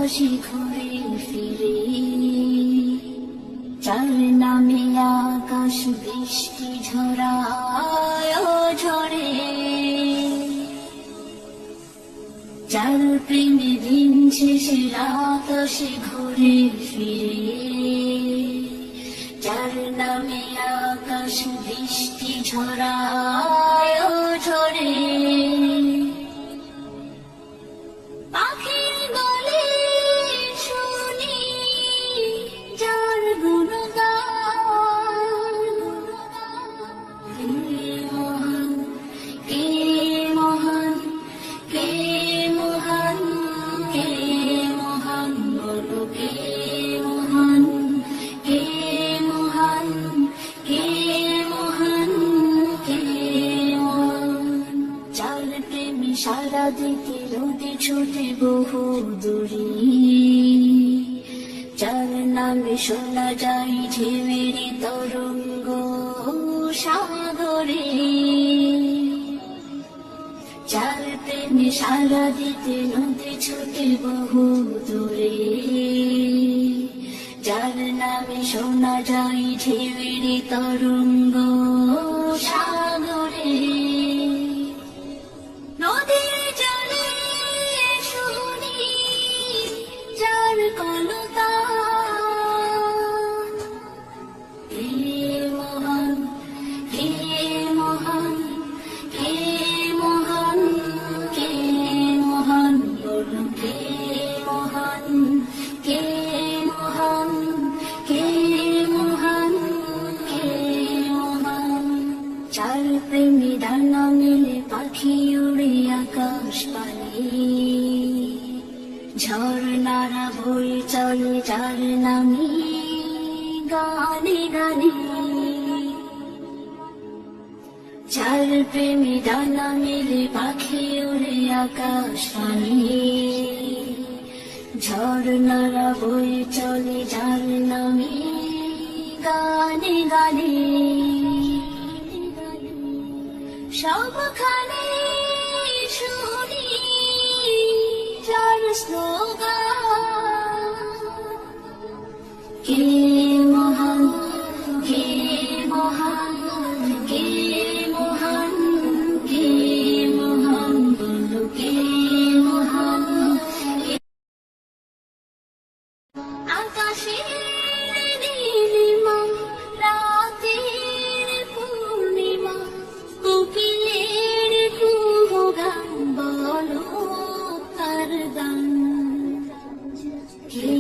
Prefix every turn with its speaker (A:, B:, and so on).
A: হাসি ঘুরে ফিরে, যার নামে আকাশ বৃষ্টি ঝরায় ঝরে, যার প্রেমে দিন শেষে রাত আসে ঘুরে ফিরে, যার নামে আকাশ বৃষ্টি ঝরায় ঝরে। পাখির বলে শুনি যার গুণগান, কে মহান, কে মহান, কে মহান, বলো কে মহান, কে মহান, কে মহান, কে মহান। যার প্রেমে সারা দিতে রোদে ছোটে বহু দূরে, যার নামে শোনা যায় ঢেউয়ের তরঙ্গ সাগরে, যার প্রেমে সারা দিতে নদী ছোটে বহু দূরে, যার নামে শোনা যায় ঢেউয়ের তরঙ্গ সাগরে। নদীর জলে শুনি যার কলতান, কে মহান, কে মহান, কে মহান, কে মহান, বলো কে মহান, কে মহান, কে মহান, কে মহান। যার প্রেমে ডানা মেলে পাখি উড়ে আকাশ পানে, ঝর্ণারা বয়ে চলে যার নামে গানে গানে, যার প্রেমে ডানা মেলে পাখি উড়ে আকাশ পানে, ঝর্ণারা বয়ে চলে যার নামে গানে গানে। সবখানে শুনি যার স্লোগান, কে মহান, কে মহান, কে মহান, কে মহান, বলো কে মহান। আকাশের নীলিমা, রাতের পূর্ণিমা, কোকিলের কুহু গান, বলো তার গান, কে